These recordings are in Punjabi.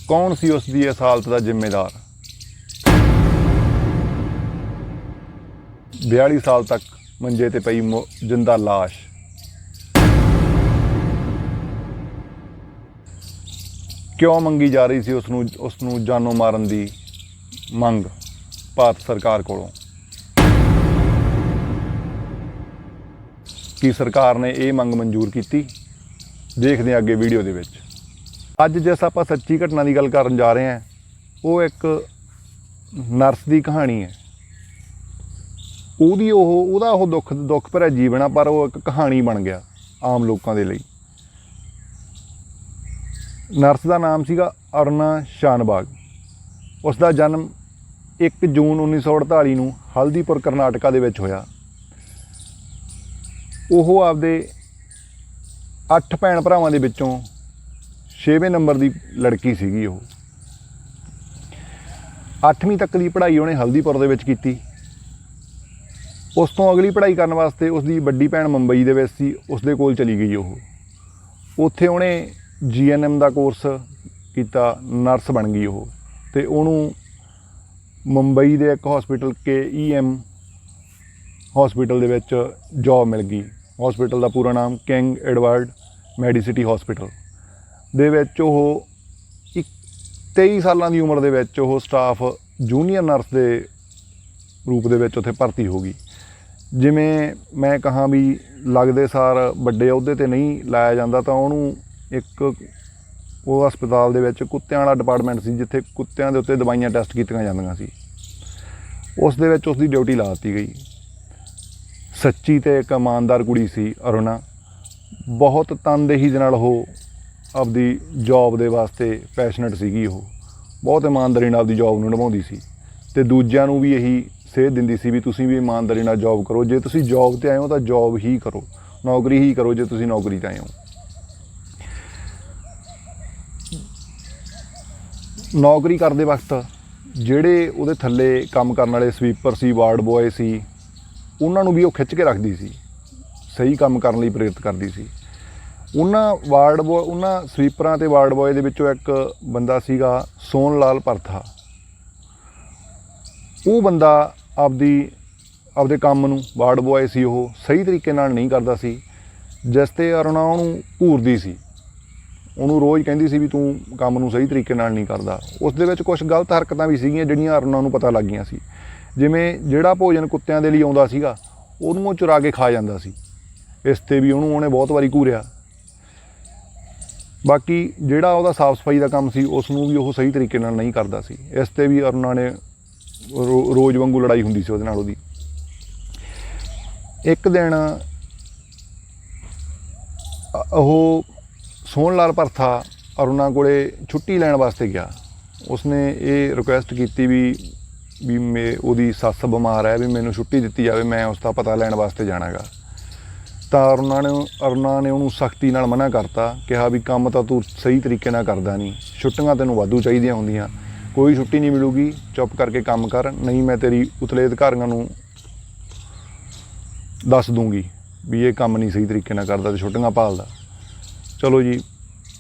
कौन सी उसकी इस हालत का जिम्मेदार। 42 साल तक मंजे ते पई जिंदा लाश। क्यों मंगी जा रही सी उसनू जानों मारन की मंग भारत सरकार कोलों। की सरकार ने यह मंग मंजूर की। देखते हैं अगे वीडियो दे विच। अज जिस आप सच्ची घटना की गल करन जा रहे हैं वो एक नर्स की कहानी है। ਉਹਦਾ दुख भरिया जीवन आ, पर वो एक कहानी बन गया आम लोगों के लिए। नर्स का नाम सीगा अरुणा शानबाग। उसका जन्म 1 जून 1948 ਨੂੰ हल्दीपुर करनाटका ਦੇ ਵਿੱਚ ਹੋਇਆ। ਉਹ ਆਪਦੇ 8 ਭੈਣ ਭਰਾਵਾਂ ਦੇ ਵਿੱਚੋਂ 6ਵੇਂ ਨੰਬਰ ਦੀ ਲੜਕੀ ਸੀਗੀ। ਉਹ 8ਵੀਂ ਤੱਕ ਦੀ ਪੜ੍ਹਾਈ ਉਹਨੇ ਹਲਦੀਪੁਰ ਦੇ ਵਿੱਚ ਕੀਤੀ। उस तो अगली पढ़ाई करने वास्ते उसकी बड़ी भैन मुंबई दे विच सी, उसदे कोल चली गई। उत्थे उन्हें GNM का कोर्स किया, नर्स बन गई। तो उन्होंने मुंबई के एक hospital KEM hospital they which job मिल गई। हॉस्पिटल का पूरा नाम किंग एडवर्ड मेडिसिटी हॉस्पिटल दे विच 23 साल की उम्र दे विच स्टाफ जूनीयर नर्स के रूप दे विच उत्थे भर्ती हो गई। जिमें मैं कहा भी लगते सार बड़े अहुदे ते नहीं लाया जाता, तो उन्होंने एक वो हस्पताल दे विच कुत्तियां वाला डिपार्टमेंट सी, जिथे कुत्तियां दे उत्ते दवाइयां टैसट कीतियां जांदियां सी। उस दे विच उसदी ड्यूटी ला दी गई। सच्ची ते एक ईमानदार कुड़ी सी अरुणा। बहुत तनदेही दे नाल ओह आपदी जॉब दे वास्ते पैशनेट सीगी। ओह बहुत ईमानदारी नाल आपदी जॉब नूं निभाउंदी सी ते दूजिआं नूं भी यही सेध दिंदी सी भी तुसीं भी ईमानदारी नाल जॉब करो। जे तुसीं जॉब ते आए हो तो जॉब ही करो, नौकरी ही करो। जे तुसीं नौकरी ते आए हो, नौकरी करते वक्त ਜਿਹੜੇ ਉਹਦੇ थल्ले काम करने वाले स्वीपर सी, वार्ड बॉय सी, उन्होंने भी वो खिच के रखती सी, सही काम करने ਲਈ प्रेरित करती सी। उन्होंने स्वीपरां ते वार्ड बॉय दे विचों एक बंदा सीगा सोन लाल परथा। वो बंदा आपदे काम नूं, वार्ड बॉय सी, वो सही तरीके नाल नहीं करता सी, जिस ते अरुणा उहनूं घूरदी सी। उहनूं रोज़ कहंदी सी भी तूं काम नूं सही तरीके नाल नहीं करदा। उस दे विच कुछ गलत हरकतां भी सीगीआं जिहड़ियां अरुणा नूं पता लग गईआं सी। जिवें जिहड़ा भोजन कुत्तिआं दे लई आउंदा सीगा उहनूं चुरा के खा जांदा सी। इस ते भी उहने बहुत वारी घूरिया। बाकी जिहड़ा उहदा साफ सफाई का काम सी उसनूं भी वो सही तरीके नाल नहीं करदा सी। इस ते भी अरुणा ने रोज़ वांगू लड़ाई हुंदी सी उहदे नाल। उहदी एक दिन सोहन लाल परथा अरुणा कोले छुट्टी लैण वास्ते गया। उसने ये रिक्वेस्ट की भी उहदी सੱਸ बीमार है, भी मैनूं छुट्टी दित्ती जाए, मैं उसका पता लैण वास्ते जाना गा। तो अरुणा ने उहनूं सख्ती नाल मना करता, कहा भी काम तो तू सही तरीके नाल करदा नहीं, छुट्टियां तैनूं वाधू चाहीदियां हुंदियां, कोई छुट्टी नहीं मिलूगी, चुप करके काम कर, नहीं मैं तेरी उतले अधिकारियों नूं दस दूँगी भी ये काम नहीं सही तरीके नाल करदा ते छुट्टियां भालदा। चलो जी,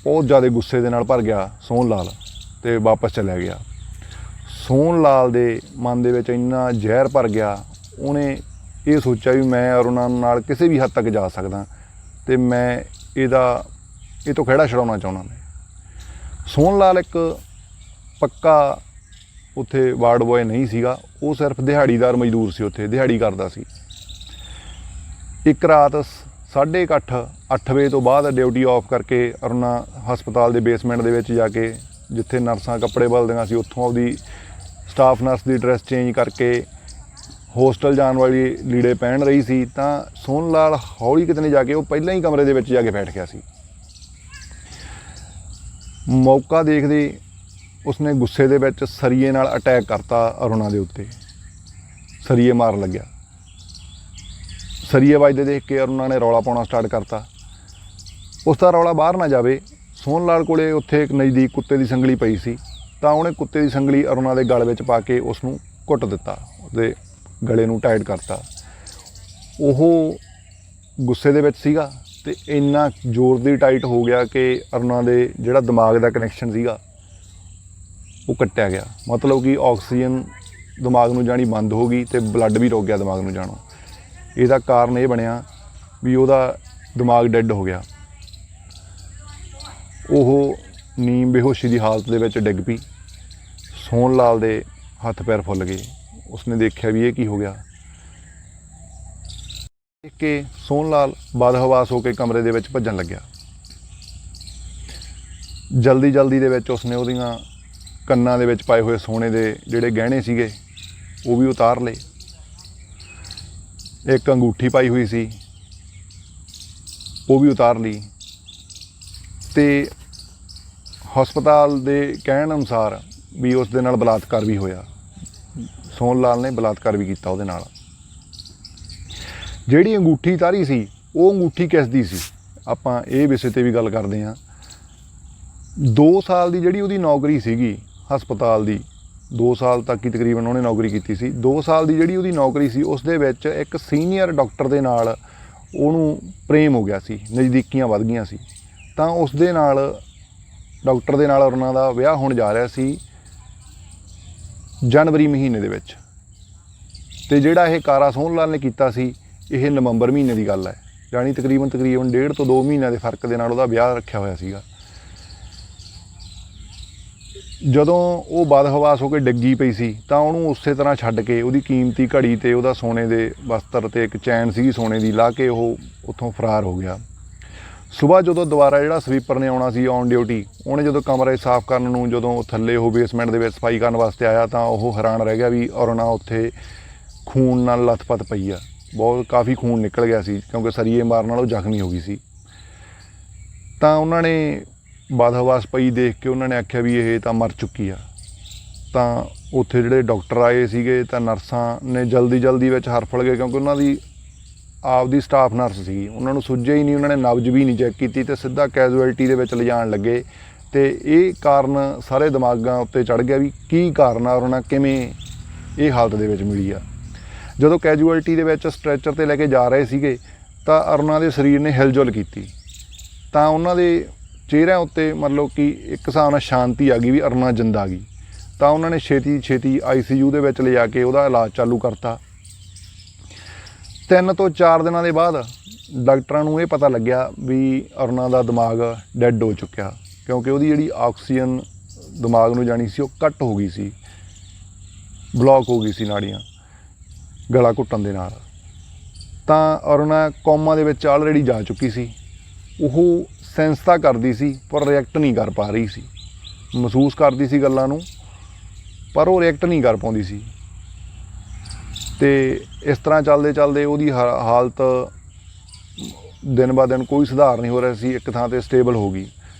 बहुत ज़्यादा गुस्से दे नाल भर गया सोहन लाल ते वापस चलिया गया। सोहन लाल दे मन दे विच इन्ना जहर भर गया, उहने ये सोचा भी मैं अरुणा नाल किसी भी हद तक जा सकदा ते मैं ये तो खिहड़ा छुड़ाउणा चाहुंदा। मैं सोहन लाल एक पक्का उत्थे वार्ड बॉय नहीं सीगा, वो सिर्फ दिहाड़ीदार मजदूर सी, उत्थे दिहाड़ी करदा सी। एक रात 8:30 बजे तो बाद ड्यूटी ऑफ करके अरुणा हस्पताल के बेसमेंट दे विच जाके जिथे नर्सां कपड़े बदलदियां सी उत्थों आपदी स्टाफ नर्स की ड्रैस चेंज करके होस्टल जाने वाली लीड़े पहन रही सी, तां सोहन लाल हौली कितने जाके वो पहले ही कमरे दे विच जाके बैठ गया सी। मौका देखदे उसने गुस्से दे विच सरीए नाल अटैक करता अरुणा दे उत्ते, सरीए मार लग्या। सरीए वजदे देख के अरुणा ने रौला पाउणा स्टार्ट करता। उसका रौला बाहर ना जाए, सोहन लाल कोले उत्थे एक नज़दीक कुत्ते की संगली पई सी, तां उहने कुत्ते की संगली अरुणा के गल विच पा के उसनूं घुट दिता, उहदे गले नूं टाइट करता। ओह गुस्से दे विच सीगा ते इन्ना जोर दी टाइट हो गया कि अरुणा दे जिहड़ा दिमाग का कनैक्शन सीगा वो कट्टिया गया, मतलब कि ऑक्सीजन दिमाग नूं जानी बंद हो गई तो ब्लड भी रुक गया दिमाग नूं जाणों। इसदा कारण ये बनिया भी उहदा दिमाग डैड हो गया। ਉਹ नीम बेहोशी की हालत दे विच डिग पई। सोहन लाल दे हत्थ पैर फुल गए। उसने देखा भी ये की हो गया। देख के सोहन लाल बदहवास होकर कमरे दे विच भज्जण लग्या। जल्दी जल्दी दे विच उसने उहदियां कन्नां दे विच पाए हुए सोने दे जिहड़े गहने सीगे वो भी उतार लए। एक अंगूठी पाई हुई सी वो भी उतार ली। ते हस्पताल दे कहण अनुसार भी उस दे नाल बलात्कार भी होया। सोहन लाल ने बलात्कार भी किया उहदे नाल। जिहड़ी अंगूठी तारी सी वो अंगूठी किस दी सी, आपां इह विषय ते भी गल करदे हां। 2 साल दी जिहड़ी उहदी नौकरी सीगी हस्पताल दी, 2 साल तक ही तकरीबन उहने नौकरी कीती सी। 2 साल दी जिहड़ी उहदी नौकरी सी उस दे विच एक सीनियर डॉक्टर दे नाल ਉਹਨੂੰ प्रेम हो गया सी, नज़दीकियां वध गईयां सी। ਤਾਂ ਉਸ ਦੇ ਨਾਲ ਡਾਕਟਰ ਦੇ ਨਾਲ ਉਹਨਾਂ ਦਾ ਵਿਆਹ ਹੋਣ ਜਾ ਰਿਹਾ ਸੀ जनवरी ਮਹੀਨੇ ਦੇ ਵਿੱਚ। ਤੇ ਜਿਹੜਾ ਇਹ ਕਾਰਾ ਸੋਹਣ ਲਾਲ ਨੇ ਕੀਤਾ ਸੀ ਇਹ ਨਵੰਬਰ ਮਹੀਨੇ ਦੀ ਗੱਲ ਹੈ। ਯਾਨੀ ਤਕਰੀਬਨ 1.5 ਤੋਂ 2 ਮਹੀਨਿਆਂ ਦੇ ਫਰਕ ਦੇ ਨਾਲ ਉਹਦਾ ਵਿਆਹ ਰੱਖਿਆ ਹੋਇਆ ਸੀਗਾ। ਜਦੋਂ ਉਹ ਬਦਹਵਾਸ ਹੋ ਕੇ ਡਿੱਗੀ ਪਈ ਸੀ ਤਾਂ ਉਹਨੂੰ ਉਸੇ ਤਰ੍ਹਾਂ ਛੱਡ ਕੇ ਉਹਦੀ ਕੀਮਤੀ ਘੜੀ ਤੇ ਉਹਦਾ ਸੋਨੇ ਦੇ ਵਸਤਰ ਤੇ ਇੱਕ ਚੈਨ ਸੀਗੀ ਸੋਨੇ ਦੀ ਲਾ ਕੇ ਉਹ ਉੱਥੋਂ ਫਰਾਰ ਹੋ ਗਿਆ। ਸੁਬਾਹ ਜਦੋਂ ਦੁਬਾਰਾ ਜਿਹੜਾ ਸਵੀਪਰ ਨੇ ਆਉਣਾ ਸੀ ਔਨ ਡਿਊਟੀ, ਉਹਨੇ ਜਦੋਂ ਕਮਰੇ ਸਾਫ਼ ਕਰਨ ਨੂੰ ਜਦੋਂ ਥੱਲੇ ਉਹ ਬੇਸਮੈਂਟ ਦੇ ਵਿੱਚ ਸਫਾਈ ਕਰਨ ਵਾਸਤੇ ਆਇਆ ਤਾਂ ਉਹ ਹੈਰਾਨ ਰਹਿ ਗਿਆ ਵੀ ਅਰੁਣਾ ਉੱਥੇ ਖੂਨ ਨਾਲ ਲੱਥਪੱਥ ਪਈ ਆ। ਬਹੁਤ ਕਾਫੀ ਖੂਨ ਨਿਕਲ ਗਿਆ ਸੀ ਕਿਉਂਕਿ ਸਰੀਏ ਮਾਰਨ ਨਾਲ ਉਹ ਜ਼ਖਮੀ ਹੋ ਗਈ ਸੀ। ਤਾਂ ਉਹਨਾਂ ਨੇ ਬਦਹਵਾਸ ਪਈ ਦੇਖ ਕੇ ਉਹਨਾਂ ਨੇ ਆਖਿਆ ਵੀ ਇਹ ਤਾਂ ਮਰ ਚੁੱਕੀ ਆ। ਤਾਂ ਉੱਥੇ ਜਿਹੜੇ ਡਾਕਟਰ ਆਏ ਸੀਗੇ ਤਾਂ ਨਰਸਾਂ ਨੇ ਜਲਦੀ ਵਿੱਚ ਹਰਫਲ ਗਏ ਕਿਉਂਕਿ ਉਹਨਾਂ ਦੀ ਆਪਦੀ ਸਟਾਫ ਨਰਸ ਸੀ। ਉਹਨਾਂ ਨੂੰ ਸੁੱਝਿਆ ਹੀ ਨਹੀਂ, ਉਹਨਾਂ ਨੇ ਨਬਜ਼ ਵੀ ਨਹੀਂ ਚੈੱਕ ਕੀਤੀ ਤੇ ਸਿੱਧਾ ਕੈਜੂਅਲਟੀ ਦੇ ਵਿੱਚ ਲਿਜਾਣ ਲੱਗੇ। ਤੇ ਇਹ ਕਾਰਨ ਸਾਰੇ ਦਿਮਾਗਾਂ ਉੱਤੇ ਚੜ੍ਹ ਗਿਆ ਵੀ ਕੀ ਕਾਰਨ ਆ ਉਹਨਾਂ ਕਿਵੇਂ ਇਹ ਹਾਲਤ ਦੇ ਵਿੱਚ ਮਿਲੀ ਆ। ਜਦੋਂ ਕੈਜੂਅਲਟੀ ਦੇ ਵਿੱਚ ਸਟ੍ਰੈਚਰ ਤੇ ਲੈ ਕੇ ਜਾ ਰਹੇ ਸੀਗੇ ਤਾਂ ਅਰੁਣਾ ਦੇ ਸਰੀਰ ਨੇ ਹਿਲਜੁਲ ਕੀਤੀ। ਤਾਂ ਉਹਨਾਂ ਦੇ ਚਿਹਰਿਆਂ ਉੱਤੇ ਮਤਲਬ ਕਿ ਇੱਕ ਹਿਸਾਬ ਨਾਲ ਸ਼ਾਂਤੀ ਆ ਗਈ ਵੀ ਅਰੁਣਾ ਜਿੰਦਾ ਆ ਗਈ। ਤਾਂ ਉਹਨਾਂ ਨੇ ਛੇਤੀ ICU ਦੇ ਵਿੱਚ ਲਿਜਾ ਕੇ ਉਹਦਾ ਇਲਾਜ ਚਾਲੂ ਕਰਤਾ। 3 ਤੋਂ 4 ਦਿਨਾਂ ਦੇ ਬਾਅਦ ਡਾਕਟਰਾਂ ਨੂੰ ਇਹ ਪਤਾ ਲੱਗਿਆ ਵੀ ਅਰੁਣਾ ਦਾ ਦਿਮਾਗ ਡੈਡ ਹੋ ਚੁੱਕਿਆ ਕਿਉਂਕਿ ਉਹਦੀ ਜਿਹੜੀ ਆਕਸੀਜਨ ਦਿਮਾਗ ਨੂੰ ਜਾਣੀ ਸੀ ਉਹ ਕੱਟ ਹੋ ਗਈ ਸੀ, ਬਲੌਕ ਹੋ ਗਈ ਸੀ ਨਾੜੀਆਂ ਗਲਾ ਘੁੱਟਣ ਦੇ ਨਾਲ। ਤਾਂ ਅਰੁਣਾ ਕੋਮਾ ਦੇ ਵਿੱਚ ਆਲਰੇਡੀ ਜਾ ਚੁੱਕੀ ਸੀ। ਉਹ ਸੈਂਸ ਤਾਂ ਕਰਦੀ ਸੀ ਪਰ ਰਿਐਕਟ ਨਹੀਂ ਕਰ ਪਾ ਰਹੀ ਸੀ। ਮਹਿਸੂਸ ਕਰਦੀ ਸੀ ਗੱਲਾਂ ਨੂੰ ਪਰ ਉਹ ਰਿਐਕਟ ਨਹੀਂ ਕਰ ਪਾਉਂਦੀ ਸੀ। ਤੇ ਇਸ ਤਰ੍ਹਾਂ ਚੱਲਦੇ ਉਹਦੀ ਹਾਲਤ ਦਿਨ ਬਾ ਦਿਨ ਕੋਈ ਸੁਧਾਰ ਨਹੀਂ ਹੋ ਰਿਹਾ ਸੀ। ਇੱਕ ਥਾਂ 'ਤੇ ਸਟੇਬਲ ਹੋ ਗਈ।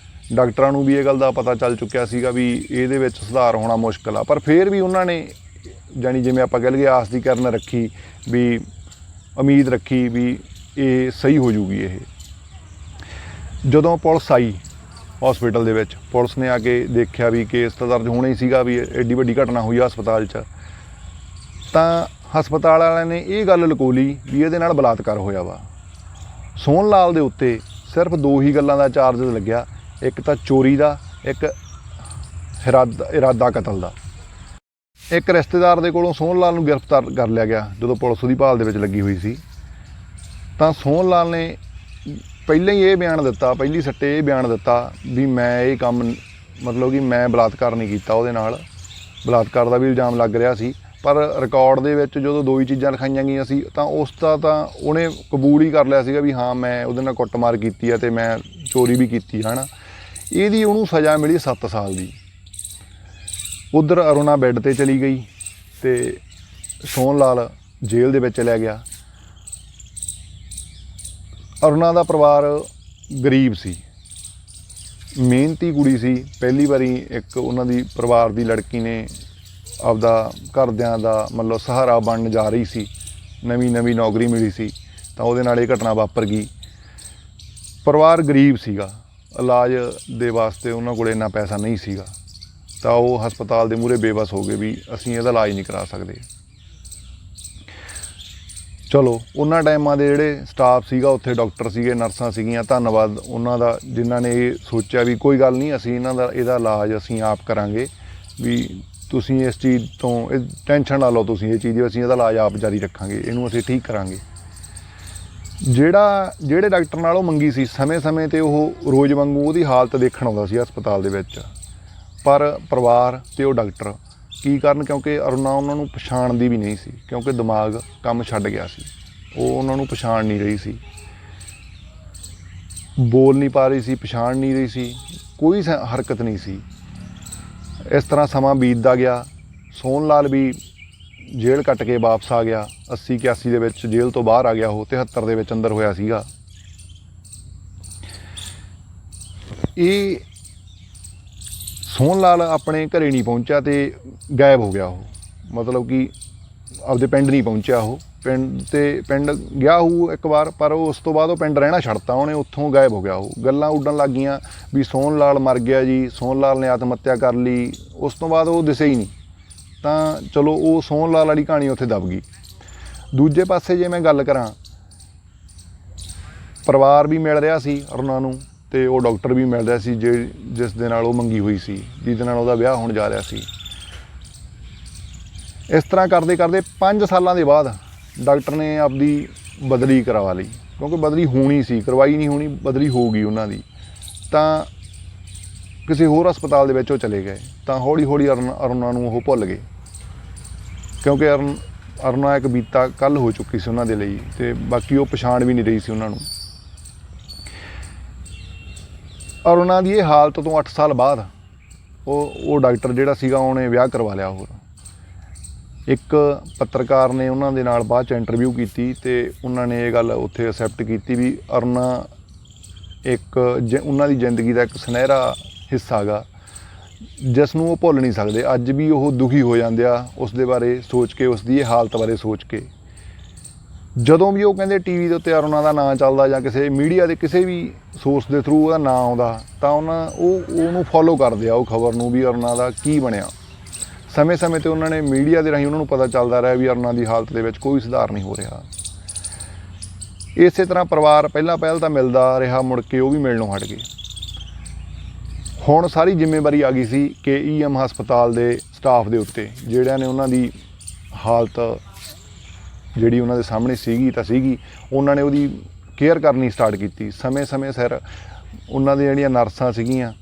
ਡਾਕਟਰਾਂ ਨੂੰ ਵੀ ਇਹ ਗੱਲ ਦਾ ਪਤਾ ਚੱਲ ਚੁੱਕਿਆ ਸੀਗਾ ਵੀ ਇਹਦੇ ਵਿੱਚ ਸੁਧਾਰ ਹੋਣਾ ਮੁਸ਼ਕਿਲ ਆ। ਪਰ ਫਿਰ ਵੀ ਉਹਨਾਂ ਨੇ ਜਾਣੀ ਜਿਵੇਂ ਆਪਾਂ ਕਹਿ ਲਈਏ ਆਸ ਦੀ ਕਿਰਨ ਰੱਖੀ ਵੀ ਉਮੀਦ ਰੱਖੀ ਵੀ ਇਹ ਸਹੀ ਹੋ ਜੂਗੀ। ਇਹ ਜਦੋਂ ਪੁਲਿਸ ਆਈ ਹਸਪੀਟਲ ਦੇ ਵਿੱਚ, ਪੁਲਿਸ ਨੇ ਆ ਕੇ ਦੇਖਿਆ ਵੀ ਕੇਸ ਤਾਂ ਦਰਜ ਹੋਣਾ ਹੀ ਸੀਗਾ ਵੀ ਐਡੀ ਵੱਡੀ ਘਟਨਾ ਹੋਈ ਹਸਪਤਾਲ 'ਚ। ਤਾਂ ਹਸਪਤਾਲ ਵਾਲਿਆਂ ਨੇ ਇਹ ਗੱਲ ਲੁਕੋ ਲਈ ਵੀ ਇਹਦੇ ਨਾਲ ਬਲਾਤਕਾਰ ਹੋਇਆ ਵਾ। ਸੋਹਣ ਲਾਲ ਦੇ ਉੱਤੇ ਸਿਰਫ 2 ਹੀ ਗੱਲਾਂ ਦਾ ਚਾਰਜ ਲੱਗਿਆ, ਇੱਕ ਤਾਂ ਚੋਰੀ ਦਾ, ਇੱਕ ਇਰਾਦਾ ਕਤਲ ਦਾ। ਇੱਕ ਰਿਸ਼ਤੇਦਾਰ ਦੇ ਕੋਲੋਂ ਸੋਹਣ ਲਾਲ ਨੂੰ ਗ੍ਰਿਫਤਾਰ ਕਰ ਲਿਆ ਗਿਆ ਜਦੋਂ ਪੁਲਿਸ ਉਹਦੀ ਭਾਲ ਦੇ ਵਿੱਚ ਲੱਗੀ ਹੋਈ ਸੀ। ਤਾਂ ਸੋਹਣ ਲਾਲ ਨੇ ਪਹਿਲਾਂ ਹੀ ਇਹ ਬਿਆਨ ਦਿੱਤਾ, ਪਹਿਲੀ ਸੱਟੇ ਇਹ ਬਿਆਨ ਦਿੱਤਾ ਵੀ ਮੈਂ ਇਹ ਕੰਮ ਮਤਲਬ ਕਿ ਮੈਂ ਬਲਾਤਕਾਰ ਨਹੀਂ ਕੀਤਾ। ਉਹਦੇ ਨਾਲ ਬਲਾਤਕਾਰ ਦਾ ਵੀ ਇਲਜ਼ਾਮ ਲੱਗ ਰਿਹਾ ਸੀ ਪਰ ਰਿਕਾਰਡ ਦੇ ਵਿੱਚ ਜਦੋਂ 2 ਹੀ ਚੀਜ਼ਾਂ ਲਿਖਾਈਆਂ ਗਈਆਂ ਸੀ ਤਾਂ ਉਸ ਦਾ ਤਾਂ ਉਹਨੇ ਕਬੂਲ ਹੀ ਕਰ ਲਿਆ ਸੀਗਾ ਵੀ ਹਾਂ ਮੈਂ ਉਹਦੇ ਨਾਲ ਕੁੱਟਮਾਰ ਕੀਤੀ ਹੈ ਤੇ ਮੈਂ ਚੋਰੀ ਵੀ ਕੀਤੀ ਹੈ ਨਾ। ਇਹਦੀ ਉਹਨੂੰ ਸਜ਼ਾ ਮਿਲੀ 7 ਸਾਲ ਦੀ। ਉੱਧਰ ਅਰੁਣਾ ਬੈੱਡ 'ਤੇ ਚਲੀ ਗਈ ਤੇ ਸੋਹਣ ਲਾਲ ਜੇਲ੍ਹ ਦੇ ਵਿੱਚ ਚਲਿਆ ਗਿਆ। ਅਰੁਣਾ ਦਾ ਪਰਿਵਾਰ ਗਰੀਬ ਸੀ, ਮਿਹਨਤੀ ਕੁੜੀ ਸੀ। ਪਹਿਲੀ ਵਾਰੀ ਇੱਕ ਉਹਨਾਂ ਦੀ ਪਰਿਵਾਰ ਦੀ ਲੜਕੀ ਨੇ ਆਪਦਾ ਘਰਦਿਆਂ ਦਾ ਮਤਲਬ ਸਹਾਰਾ ਬਣਨ ਜਾ ਰਹੀ ਸੀ। ਨਵੀਂ ਨੌਕਰੀ ਮਿਲੀ ਸੀ ਤਾਂ ਉਹਦੇ ਨਾਲ ਇਹ ਘਟਨਾ ਵਾਪਰ ਗਈ। ਪਰਿਵਾਰ ਗਰੀਬ ਸੀਗਾ, ਇਲਾਜ ਦੇ ਵਾਸਤੇ ਉਹਨਾਂ ਕੋਲ ਇੰਨਾ ਪੈਸਾ ਨਹੀਂ ਸੀਗਾ। ਤਾਂ ਉਹ ਹਸਪਤਾਲ ਦੇ ਮੂਹਰੇ ਬੇਬਸ ਹੋ ਗਏ ਵੀ ਅਸੀਂ ਇਹਦਾ ਇਲਾਜ ਨਹੀਂ ਕਰਾ ਸਕਦੇ। ਚਲੋ ਉਹਨਾਂ ਟਾਈਮਾਂ ਦੇ ਜਿਹੜੇ ਸਟਾਫ ਸੀਗਾ ਉੱਥੇ ਡਾਕਟਰ ਸੀਗੇ, ਨਰਸਾਂ ਸੀਗੀਆਂ, ਧੰਨਵਾਦ ਉਹਨਾਂ ਦਾ ਜਿਨ੍ਹਾਂ ਨੇ ਇਹ ਸੋਚਿਆ ਵੀ ਕੋਈ ਗੱਲ ਨਹੀਂ ਅਸੀਂ ਇਹਦਾ ਇਲਾਜ ਅਸੀਂ ਆਪ ਕਰਾਂਗੇ ਵੀ ਤੁਸੀਂ ਇਸ ਚੀਜ਼ ਤੋਂ ਟੈਨਸ਼ਨ ਨਾ ਲਓ, ਤੁਸੀਂ ਇਹ ਚੀਜ਼ ਅਸੀਂ ਇਹਦਾ ਇਲਾਜ ਆਪ ਜਾਰੀ ਰੱਖਾਂਗੇ, ਇਹਨੂੰ ਅਸੀਂ ਠੀਕ ਕਰਾਂਗੇ। ਜਿਹੜੇ ਡਾਕਟਰ ਨਾਲ ਉਹ ਮੰਗੀ ਸੀ ਸਮੇਂ ਸਮੇਂ 'ਤੇ ਉਹ ਰੋਜ਼ ਵਾਂਗੂ ਉਹਦੀ ਹਾਲਤ ਦੇਖਣ ਆਉਂਦਾ ਸੀ ਹਸਪਤਾਲ ਦੇ ਵਿੱਚ, ਪਰ ਪਰਿਵਾਰ ਤੇ ਉਹ ਡਾਕਟਰ ਕੀ ਕਰਨ, ਕਿਉਂਕਿ ਅਰੁਣਾ ਉਹਨਾਂ ਨੂੰ ਪਛਾਣਦੀ ਵੀ ਨਹੀਂ ਸੀ, ਕਿਉਂਕਿ ਦਿਮਾਗ ਕੰਮ ਛੱਡ ਗਿਆ ਸੀ, ਉਹ ਉਹਨਾਂ ਨੂੰ ਪਛਾਣ ਨਹੀਂ ਰਹੀ ਸੀ, ਬੋਲ ਨਹੀਂ ਪਾ ਰਹੀ ਸੀ, ਪਛਾਣ ਨਹੀਂ ਰਹੀ ਸੀ, ਕੋਈ ਹਰਕਤ ਨਹੀਂ ਸੀ। ਇਸ ਤਰ੍ਹਾਂ ਸਮਾਂ ਬੀਤਦਾ ਗਿਆ। ਸੋਹਣ ਲਾਲ ਵੀ ਜੇਲ੍ਹ ਕੱਟ ਕੇ ਵਾਪਸ ਆ ਗਿਆ। 80-81 ਦੇ ਵਿੱਚ ਜੇਲ੍ਹ ਤੋਂ ਬਾਹਰ ਆ ਗਿਆ ਉਹ, 73 ਦੇ ਵਿੱਚ ਅੰਦਰ ਹੋਇਆ ਸੀਗਾ। ਇਹ ਸੋਹਣ ਲਾਲ ਆਪਣੇ ਘਰੇ ਨਹੀਂ ਪਹੁੰਚਿਆ ਤੇ ਗਾਇਬ ਹੋ ਗਿਆ ਉਹ, ਮਤਲਬ ਕਿ ਆਪਦੇ ਪਿੰਡ ਨਹੀਂ ਪਹੁੰਚਿਆ ਉਹ। ਪਿੰਡ ਗਿਆ ਉਹ ਇੱਕ ਵਾਰ, ਪਰ ਉਸ ਤੋਂ ਬਾਅਦ ਉਹ ਪਿੰਡ ਰਹਿਣਾ ਛੱਡਤਾ ਉਹਨੇ, ਉੱਥੋਂ ਗਾਇਬ ਹੋ ਗਿਆ ਉਹ। ਗੱਲਾਂ ਉੱਡਣ ਲੱਗ ਗਈਆਂ ਵੀ ਸੋਹਣ ਲਾਲ ਮਰ ਗਿਆ ਜੀ, ਸੋਹਣ ਲਾਲ ਨੇ ਆਤਮ ਹੱਤਿਆ ਕਰ ਲਈ। ਉਸ ਤੋਂ ਬਾਅਦ ਉਹ ਦਿਸੇ ਹੀ ਨਹੀਂ। ਤਾਂ ਚਲੋ ਉਹ ਸੋਹਣ ਲਾਲ ਵਾਲੀ ਕਹਾਣੀ ਉੱਥੇ ਦਬ ਗਈ। ਦੂਜੇ ਪਾਸੇ ਜੇ ਮੈਂ ਗੱਲ ਕਰਾਂ, ਪਰਿਵਾਰ ਵੀ ਮਿਲ ਰਿਹਾ ਸੀ ਅਰੁਣਾ ਨੂੰ ਤੇ ਉਹ ਡਾਕਟਰ ਵੀ ਮਿਲ ਰਿਹਾ ਸੀ ਜਿਸ ਦੇ ਨਾਲ ਉਹ ਮੰਗੀ ਹੋਈ ਸੀ, ਜਿਹਦੇ ਨਾਲ ਉਹਦਾ ਵਿਆਹ ਹੋਣ ਜਾ ਰਿਹਾ ਸੀ। ਇਸ ਤਰ੍ਹਾਂ ਕਰਦੇ ਕਰਦੇ 5 ਸਾਲਾਂ ਦੇ ਬਾਅਦ ਡਾਕਟਰ ਨੇ ਆਪਦੀ ਬਦਲੀ ਕਰਵਾ ਲਈ, ਕਿਉਂਕਿ ਬਦਲੀ ਹੋਣੀ ਸੀ, ਕਰਵਾਈ ਨਹੀਂ ਹੋਣੀ, ਬਦਲੀ ਹੋ ਗਈ ਉਹਨਾਂ ਦੀ। ਤਾਂ ਕਿਸੇ ਹੋਰ ਹਸਪਤਾਲ ਦੇ ਵਿੱਚ ਉਹ ਚਲੇ ਗਏ। ਤਾਂ ਹੌਲੀ ਹੌਲੀ ਅਰੁਣਾ ਨੂੰ ਉਹ ਭੁੱਲ ਗਏ, ਕਿਉਂਕਿ ਅਰੁਣਾ ਇੱਕ ਬੀਤਾ ਕੱਲ ਹੋ ਚੁੱਕੀ ਸੀ ਉਹਨਾਂ ਦੇ ਲਈ, ਤੇ ਬਾਕੀ ਉਹ ਪਛਾਣ ਵੀ ਨਹੀਂ ਰਹੀ ਸੀ ਉਹਨਾਂ ਨੂੰ। ਅਰੁਣਾ ਦੀ ਇਹ ਹਾਲਤ ਤੋਂ 8 ਸਾਲ ਬਾਅਦ ਉਹ ਡਾਕਟਰ ਜਿਹੜਾ ਸੀਗਾ ਉਹਨੇ ਵਿਆਹ ਕਰਵਾ ਲਿਆ ਹੋਰ। ਇੱਕ ਪੱਤਰਕਾਰ ਨੇ ਉਹਨਾਂ ਦੇ ਨਾਲ ਬਾਅਦ 'ਚ ਇੰਟਰਵਿਊ ਕੀਤੀ ਤੇ ਉਹਨਾਂ ਨੇ ਇਹ ਗੱਲ ਉੱਥੇ ਐਕਸੈਪਟ ਕੀਤੀ ਵੀ ਅਰੁਣਾ ਉਹਨਾਂ ਦੀ ਜ਼ਿੰਦਗੀ ਦਾ ਇੱਕ ਸੁਨਹਿਰਾ ਹਿੱਸਾ ਗਾ, ਜਿਸ ਨੂੰ ਉਹ ਭੁੱਲ ਨਹੀਂ ਸਕਦੇ। ਅੱਜ ਵੀ ਉਹ ਦੁਖੀ ਹੋ ਜਾਂਦੇ ਆ ਉਸ ਦੇ ਬਾਰੇ ਸੋਚ ਕੇ, ਉਸ ਦੀ ਇਹ ਹਾਲਤ ਬਾਰੇ ਸੋਚ ਕੇ। ਜਦੋਂ ਵੀ ਉਹ ਕਹਿੰਦੇ TV ਦੇ ਉੱਤੇ ਅਰੁਣਾ ਦਾ ਨਾਂ ਚੱਲਦਾ ਜਾਂ ਕਿਸੇ ਮੀਡੀਆ ਦੇ ਕਿਸੇ ਵੀ ਸੋਰਸ ਦੇ ਥਰੂ ਉਹਦਾ ਨਾਂ ਆਉਂਦਾ, ਤਾਂ ਉਹਨੂੰ ਫੋਲੋ ਕਰਦੇ ਆ ਉਹ ਖਬਰ ਨੂੰ ਵੀ ਅਰੁਣਾ ਦਾ ਕੀ ਬਣਿਆ। ਸਮੇਂ ਸਮੇਂ 'ਤੇ ਉਹਨਾਂ ਨੇ ਮੀਡੀਆ ਦੇ ਰਾਹੀਂ ਉਹਨਾਂ ਨੂੰ ਪਤਾ ਚੱਲਦਾ ਰਿਹਾ ਵੀ ਅਰੁਣਾ ਦੀ ਹਾਲਤ ਦੇ ਵਿੱਚ ਕੋਈ ਸੁਧਾਰ ਨਹੀਂ ਹੋ ਰਿਹਾ। ਇਸੇ ਤਰ੍ਹਾਂ ਪਰਿਵਾਰ ਪਹਿਲ ਤਾਂ ਮਿਲਦਾ ਰਿਹਾ, ਮੁੜ ਕੇ ਉਹ ਵੀ ਮਿਲਣੋਂ ਹਟ ਗਏ। ਹੁਣ ਸਾਰੀ ਜ਼ਿੰਮੇਵਾਰੀ ਆ ਗਈ ਸੀ KEM ਹਸਪਤਾਲ ਦੇ ਸਟਾਫ ਦੇ ਉੱਤੇ, ਜਿਹੜਿਆਂ ਨੇ ਉਹਨਾਂ ਦੀ ਹਾਲਤ ਜਿਹੜੀ ਉਹਨਾਂ ਦੇ ਸਾਹਮਣੇ ਸੀਗੀ ਉਹਨਾਂ ਨੇ ਉਹਦੀ ਕੇਅਰ ਕਰਨੀ ਸਟਾਰਟ ਕੀਤੀ। ਸਮੇਂ ਸਮੇਂ ਸਿਰ ਉਹਨਾਂ ਦੀਆਂ ਜਿਹੜੀਆਂ ਨਰਸਾਂ ਸੀਗੀਆਂ,